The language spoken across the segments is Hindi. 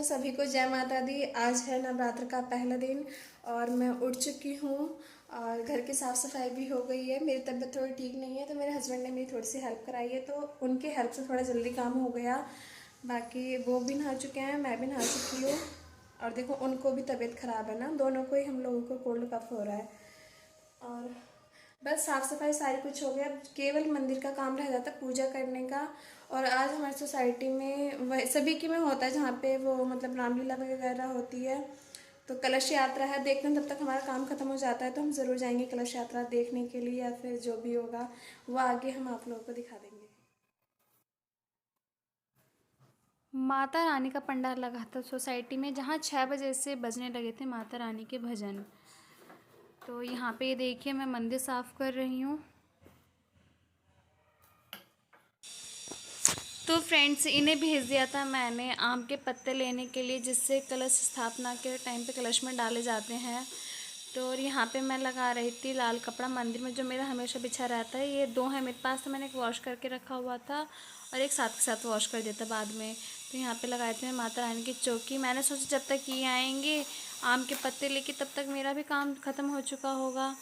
सभी को जय माता दी। आज है नवरात्र का पहला दिन और मैं उठ चुकी हूँ और घर की साफ़ सफाई भी हो गई है। मेरी तबीयत थोड़ी ठीक नहीं है तो मेरे हस्बैंड ने मेरी थोड़ी सी हेल्प कराई है, तो उनकी हेल्प से थोड़ा जल्दी काम हो गया। बाकी वो भी नहा चुके हैं, मैं भी नहा चुकी हूँ। और देखो उनको भी तबीयत ख़राब है ना, दोनों को ही हम लोगों को कोल्ड कफ हो रहा है। और बस साफ़ सफाई सारी कुछ हो गया, केवल मंदिर का काम रह जाता पूजा करने का। और आज हमारी सोसाइटी में वह सभी की में होता है जहाँ पे वो मतलब रामलीला वगैरह होती है, तो कलश यात्रा है। देखते हैं, तब तक हमारा काम खत्म हो जाता है तो हम ज़रूर जाएंगे कलश यात्रा देखने के लिए, या फिर जो भी होगा वो आगे हम आप लोगों को दिखा देंगे। माता रानी का पंडाल लगा था सोसाइटी में, जहाँ 6 बजे से बजने लगे थे माता रानी के भजन। तो यहाँ पे ये देखिए मैं मंदिर साफ़ कर रही हूँ। तो फ्रेंड्स, इन्हें भेज दिया था मैंने आम के पत्ते लेने के लिए, जिससे कलश स्थापना के टाइम पे कलश में डाले जाते हैं। तो और यहाँ पे मैं लगा रही थी लाल कपड़ा मंदिर में, जो मेरा हमेशा बिछा रहता है। ये 2 है मेरे पास, तो मैंने एक वॉश करके रखा हुआ था और एक साथ के साथ वॉश कर दिया था बाद में। तो यहाँ पे लगाए थे माता रानी की चौकी। मैंने सोचा जब तक ये आएंगे आम के पत्ते लेके, तब तक मेरा भी काम ख़त्म हो चुका होगा।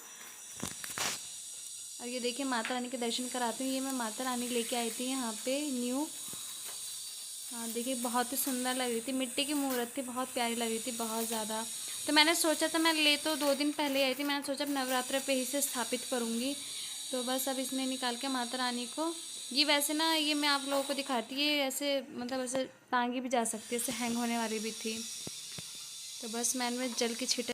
और ये देखिए माता रानी के दर्शन कराती हूँ। ये मैं माता रानी लेके आई थी यहाँ पे न्यू। हाँ देखिए, बहुत ही सुंदर लग रही थी, मिट्टी की मूर्त थी, बहुत प्यारी लग रही थी, बहुत ज़्यादा। तो मैंने सोचा था, मैं ले तो 2 दिन पहले आई थी, मैंने सोचा अब नवरात्र पे ही से स्थापित करूँगी। तो बस अब इसने निकाल के माता रानी को, ये वैसे ना ये मैं आप लोगों को दिखाती, ये ऐसे मतलब ऐसे टांगी भी जा सकती है, ऐसे हैंग होने वाली भी थी। तो बस मैंने जल के छिटे,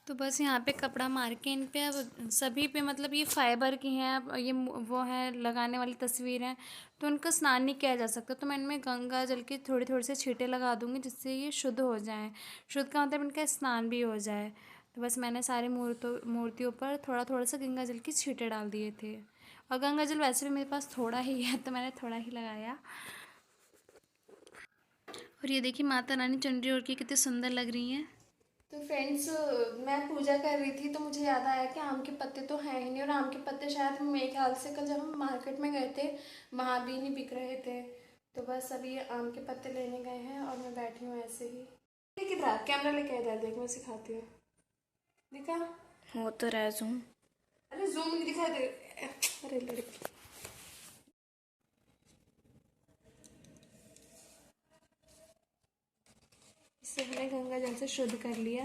तो बस यहाँ पे कपड़ा मार के इन पे अब सभी पे, मतलब ये फाइबर की हैं, अब ये वो है लगाने वाली तस्वीर है, तो उनका स्नान नहीं किया जा सकता। तो मैं इनमें गंगा जल के थोड़ी थोड़ी से छींटे लगा दूँगी, जिससे ये शुद्ध हो जाएं। शुद्ध का मतलब इनका स्नान भी हो जाए। तो बस मैंने सारी मूर्तियों पर थोड़ा थोड़ा सा गंगा जल के छींटे डाल दिए थे। और गंगा जल वैसे भी मेरे पास थोड़ा ही है, तो मैंने थोड़ा ही लगाया। और ये देखिए माता रानी चुनरी ओढ़ के कितनी सुंदर लग रही हैं। तो फ्रेंड्स, मैं पूजा कर रही थी तो मुझे याद आया कि आम के पत्ते तो हैं ही नहीं, और आम के पत्ते शायद मेरे ख्याल से कल जब हम मार्केट में गए थे वहाँ भी नहीं बिक रहे थे। तो बस अभी आम के पत्ते लेने गए हैं और मैं बैठी हूँ ऐसे ही। किधर कैमरा लेके इधर देख, मैं सिखाती हूँ। दिखा? हो तो रहा जूम। अरे जूम नहीं दिखा दे। अरे लड़की, इससे मैंने गंगा जल से शुद्ध कर लिया,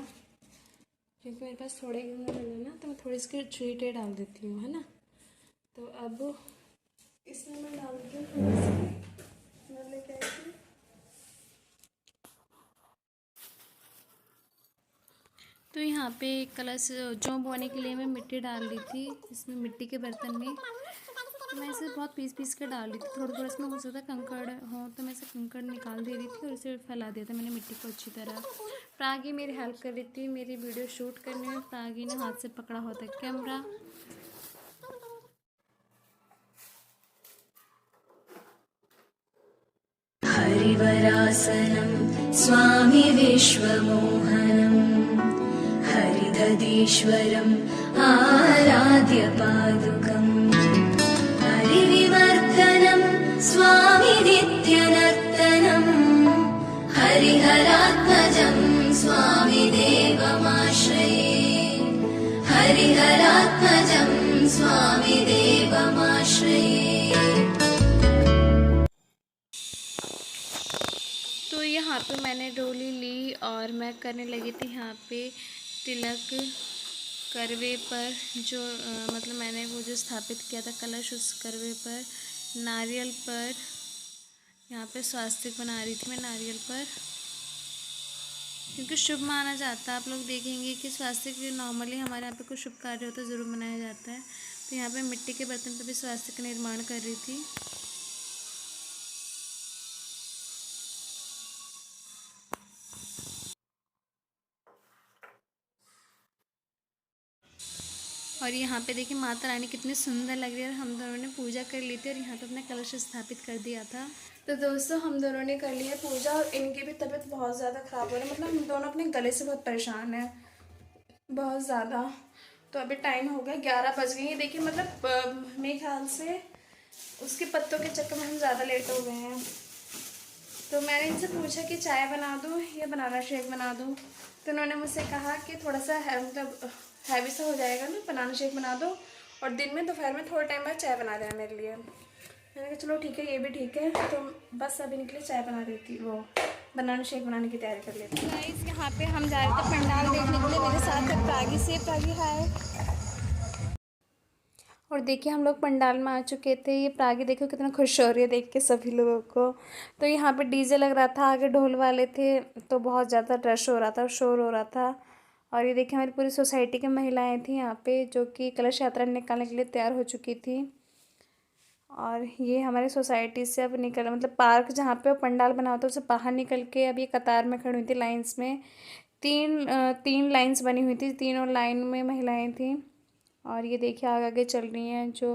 क्योंकि मेरे पास थोड़े गंगा जल है ना, तो मैं थोड़ी इसकी छींटे डाल देती हूँ, है ना। तो अब इसमें मैं डाल रही हूँ थोड़ी सी, मैं लेके आई थी। तो यहाँ पे कलश जौ बोने के लिए मैं मिट्टी डाल दी थी इसमें, मिट्टी के बर्तन में। तो मैं इसे बहुत पीस पीस के डाल दी थी, थोड़ा थोड़ा इसमें हो सकता है कंकड़ हो, तो मैं इसे कंकड़ निकाल दे रही थी और इसे फैला दिया था मैंने मिट्टी को अच्छी तरह। प्रागी मेरी हेल्प कर रही थी मेरी वीडियो शूट करने में। प्रागी ने हाथ से पकड़ा हुआ था कैमरा। हरिवरासनं स्वामी विश्वमोहनं हरिदधीश्वरम् आराध्य पादुकम् हरिविवर्धनं स्वामी नित्यनर्तनं हरिहरात्मजं स्वामी देवमाश्रये हरिहरात्मजं स्वामी देवमाश्रये। तो यहाँ पे मैंने डोली ली और मैं करने लगी थी यहाँ पे तिलक करवे पर, जो मतलब मैंने वो जो स्थापित किया था कलश, उस करवे पर नारियल पर यहाँ पे स्वास्तिक बना रही थी मैं नारियल पर, क्योंकि शुभ माना जाता है। आप लोग देखेंगे कि स्वास्तिक नॉर्मली हमारे यहाँ पे कोई शुभ कार्य होता है ज़रूर मनाया जाता है। तो यहाँ पे मिट्टी के बर्तन पर भी स्वास्तिक का निर्माण कर रही थी। और यहाँ पे देखिए माता रानी कितनी सुंदर लग रही है, और हम दोनों ने पूजा कर ली थी और यहाँ पे अपना कलश स्थापित कर दिया था। तो दोस्तों, हम दोनों ने कर लिया पूजा और इनकी भी तबीयत बहुत ज़्यादा ख़राब हो रही है, मतलब हम दोनों अपने गले से बहुत परेशान हैं, बहुत ज़्यादा। तो अभी टाइम हो गया 11 बज गए। देखिए मतलब मेरे ख्याल से उसके पत्तों के चक्कर में हम ज़्यादा लेट हो गए हैं। तो मैंने इनसे पूछा कि चाय बना दूँ या बनाना शेक बना दूँ, तो उन्होंने मुझसे कहा कि थोड़ा सा मतलब हैवी सा हो जाएगा ना, बनाना शेक बना दो और दिन में दोपहर में थोड़ा टाइम बाद चाय बना देना मेरे लिए। मैंने कहा चलो ठीक है, ये भी ठीक है। तो बस अभी निकले चाय बना रही थी, वो बनाना शेक बनाने की तैयारी कर लेती हूँ। गाइस यहाँ पे हम जा रहे थे पंडाल देखने के लिए, मेरे साथ है प्रागी से। प्रागी हाय। और देखिए हम लोग पंडाल में आ चुके थे। ये प्रागी देखो कितना खुश हो रही है देख के सभी लोगों को। तो यहाँ पे डीजे लग रहा था, आगे ढोल वाले थे, तो बहुत ज़्यादा रश हो रहा था, शोर हो रहा था। और ये देखिए हमारी पूरी सोसाइटी की महिलाएं थी यहाँ पे, जो कि कलश यात्रा निकालने के लिए तैयार हो चुकी थी। और ये हमारे सोसाइटी से अब निकल, मतलब पार्क जहाँ पे पंडाल बना होता है उससे बाहर निकल के अब ये कतार में खड़ी हुई थी, लाइन्स में। तीन लाइन्स बनी हुई थी, तीनों लाइन में महिलाएं थीं। और ये देखिए आगे आगे चल रही हैं जो।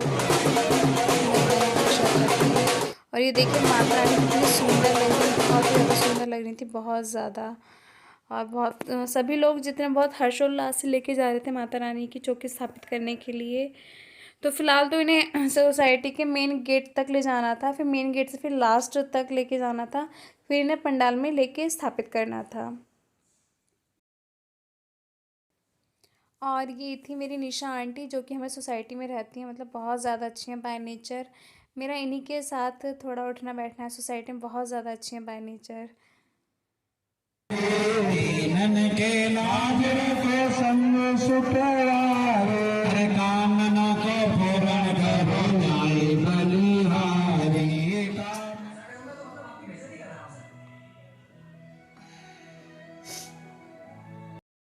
और ये देखिए माता रानी कितनी सुंदर लग रही थी, बहुत ज़्यादा सुंदर लग रही थी, बहुत ज़्यादा। और बहुत सभी लोग जितने बहुत हर्षोल्लास से लेके जा रहे थे माता रानी की चौकी स्थापित करने के लिए। तो फिलहाल तो इन्हें सोसाइटी के मेन गेट तक ले जाना था, फिर मेन गेट से फिर लास्ट तक लेके जाना था, फिर इन्हें पंडाल में लेके स्थापित करना था। और ये थी मेरी निशा आंटी, जो कि हमारी सोसाइटी में रहती हैं, मतलब बहुत ज़्यादा अच्छी हैं बाय नेचर। मेरा इन्हीं के साथ थोड़ा उठना बैठना है, सोसाइटी में बहुत ज़्यादा अच्छी हैं बाय नेचर।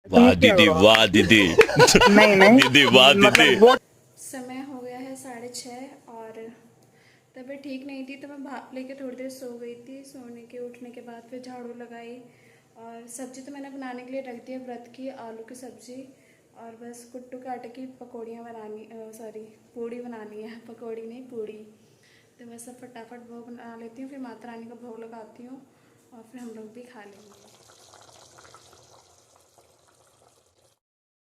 वाह दीदी, वाह दीदी। नहीं दीदी, वाह दीदी। समय हो गया है 6:30 और तबीयत ठीक नहीं थी, तो मैं भाप लेके थोड़ी देर सो गई थी। सोने के उठने के बाद फिर झाड़ू लगाई और सब्ज़ी तो मैंने बनाने के लिए रख दी है, व्रत की आलू की सब्ज़ी। और बस कुट्टू के आटे की पकौड़ियाँ बनानी, सॉरी पूड़ी बनानी है, पकौड़ी नहीं पूड़ी। तो बस अब फटाफट वो बना लेती हूँ, फिर माता रानी का भोग लगाती हूँ और फिर हम लोग भी खा लेंगे।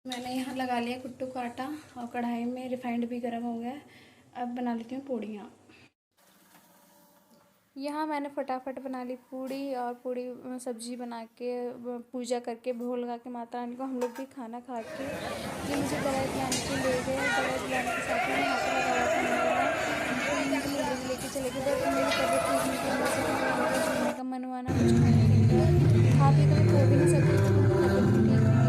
मैंने यहाँ लगा लिया कुट्टू का आटा और कढ़ाई में रिफाइंड भी गर्म हो गया। अब बना लेती हूँ पूड़ियाँ। यहाँ मैंने फटाफट बना ली पूड़ी, और पूड़ी सब्जी बना के पूजा करके भोग लगा के माता रानी को हम लोग भी खाना खा के ये मुझे दवाई पिलाने के ले गए। दवाई पिलाने के साथ में यहाँ पर लगा हुआ था मेरा, तो लेके चले गए। बट मेरी तबीयत ठीक नहीं थी, मुझसे झूलने का मन हुआ ना कुछ खाने के लिए, खा पी तो मैं सो भी नहीं सकती थी, तबीयत ठीक नहीं थी।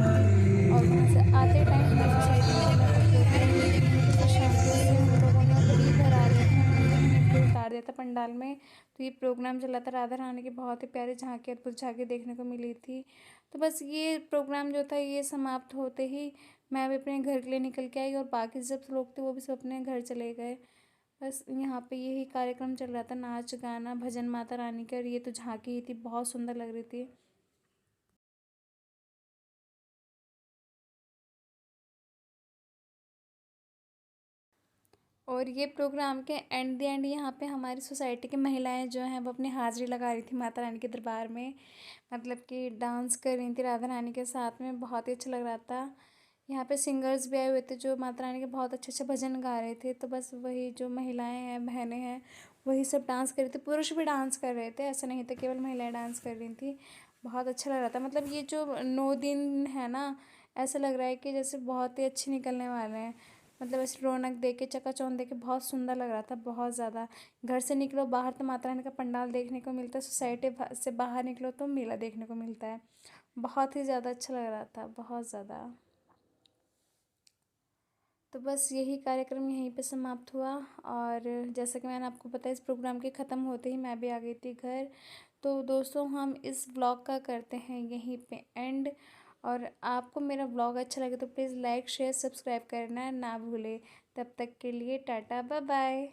और वहाँ से आते टाइम हमारी सोसाइटी में चला था प्रोग्राम, तो फिर शांति से हम लोगों ने मतलब इधर आ रहे थे, हमें फिर उतार दिया था पंडाल में। तो ये प्रोग्राम चला था राधा रानी की बहुत ही प्यारी झांकी, अद्भुत झांकी देखने को मिली थी। तो बस ये प्रोग्राम जो था ये समाप्त होते ही मैं भी अपने घर के लिए निकल के आई, और बाकी सब लोग थे वो भी सब अपने घर चले गए। बस यहाँ पे यही कार्यक्रम चल रहा था, नाच गाना भजन माता रानी का। और ये तो झांकी ही थी, बहुत सुंदर लग रही थी। और ये प्रोग्राम के एंड द एंड यहाँ पे हमारी सोसाइटी की महिलाएं जो हैं वो अपनी हाज़िरी लगा रही थी माता रानी के दरबार में, मतलब कि डांस कर रही थी राधा रानी के साथ में, बहुत ही अच्छा लग रहा था। यहाँ पे सिंगर्स भी आए हुए थे जो माता रानी के बहुत अच्छे अच्छे भजन गा रहे थे। तो बस वही जो महिलाएं हैं, बहनें हैं, वही सब डांस कर रहे थे। पुरुष भी डांस कर रहे थे, ऐसा नहीं था केवल महिलाएं डांस कर रही थी। बहुत अच्छा लग रहा था, मतलब ये जो 9 दिन है ना, ऐसा लग रहा है कि जैसे बहुत ही अच्छे निकलने वाले हैं। मतलब ऐसे रौनक देख के, चकाचौंध देख के बहुत सुंदर लग रहा था, बहुत ज़्यादा। घर से निकलो बाहर तो माता रानी का पंडाल देखने को मिलता है, सोसाइटी से बाहर निकलो तो मेला देखने को मिलता है। बहुत ही ज़्यादा अच्छा लग रहा था, बहुत ज़्यादा। तो बस यही कार्यक्रम यहीं पे समाप्त हुआ। और जैसा कि मैंने आपको बताया, इस प्रोग्राम के ख़त्म होते ही मैं भी आ गई थी घर। तो दोस्तों हम इस ब्लॉग का करते हैं यहीं पे एंड। और आपको मेरा ब्लॉग अच्छा लगे तो प्लीज़ लाइक शेयर सब्सक्राइब करना ना भूलें। तब तक के लिए टाटा बाय बाय।